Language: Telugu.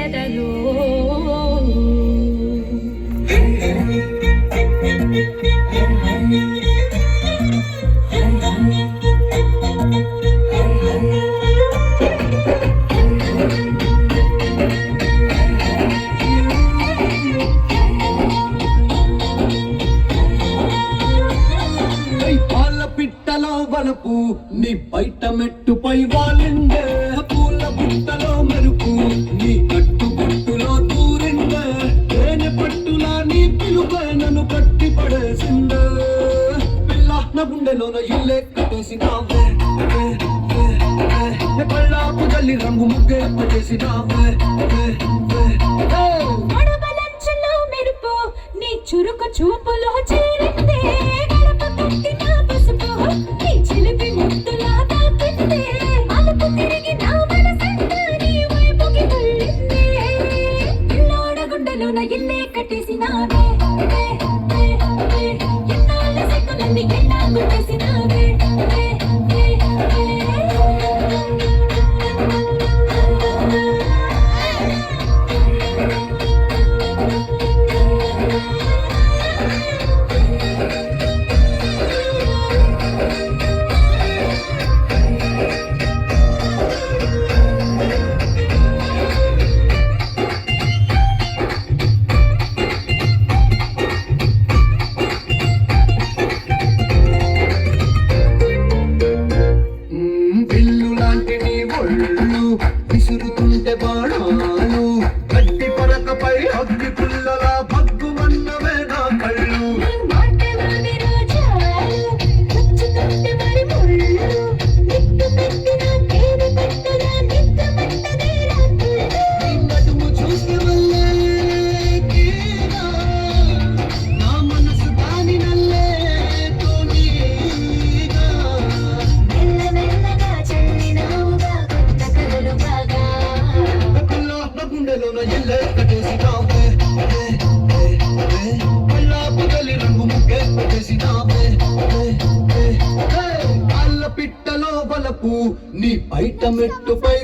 ఎదలో వలపు నీ బయట మెట్టుపై వాలిందే పూల బుట్టలో మెరుపు నీ కట్టు బుట్టులో దూరిందే తేనె పట్టులా నీ పిలుపై నన్ను కట్టి పడేసిందే పిల్ల నా గుండెలోన ఇల్లే కట్టేసినావే కళ్ళాపు గల్లి రంగు ముగ్గే పట్టేసినావే మెరుపు నీ చురుకు చూపులో చేరిందే గడప కట్టిన పసుపు నీ చిలిపి ముద్దులా తాకిందే అలుపు తిరిగి నా మనసంతా నీ వైపుకి తల్లిందే పిల్లోడ గుండెలోన ఇల్లే కట్టేసినావే ఎన్నాళ్ళ సిగ్గులన్నీ ఎన్నా గుట్టేసినావే విసురుతుంటే బాణాలు గట్టి పరకపై అగ్గి పుల్లలా భగ్గుమన్నవే నా కళ్ళు నడుము చూసే వల్లే నా మనసు దాని నల్లే గుండెలోన ఎల్లే కట్టేసినావే కళ్ళాపు గలి రంగు ముగ్గే పెట్టేసినావే అల్ల పిట్టలో వలపు నీ బయట మెట్టుపై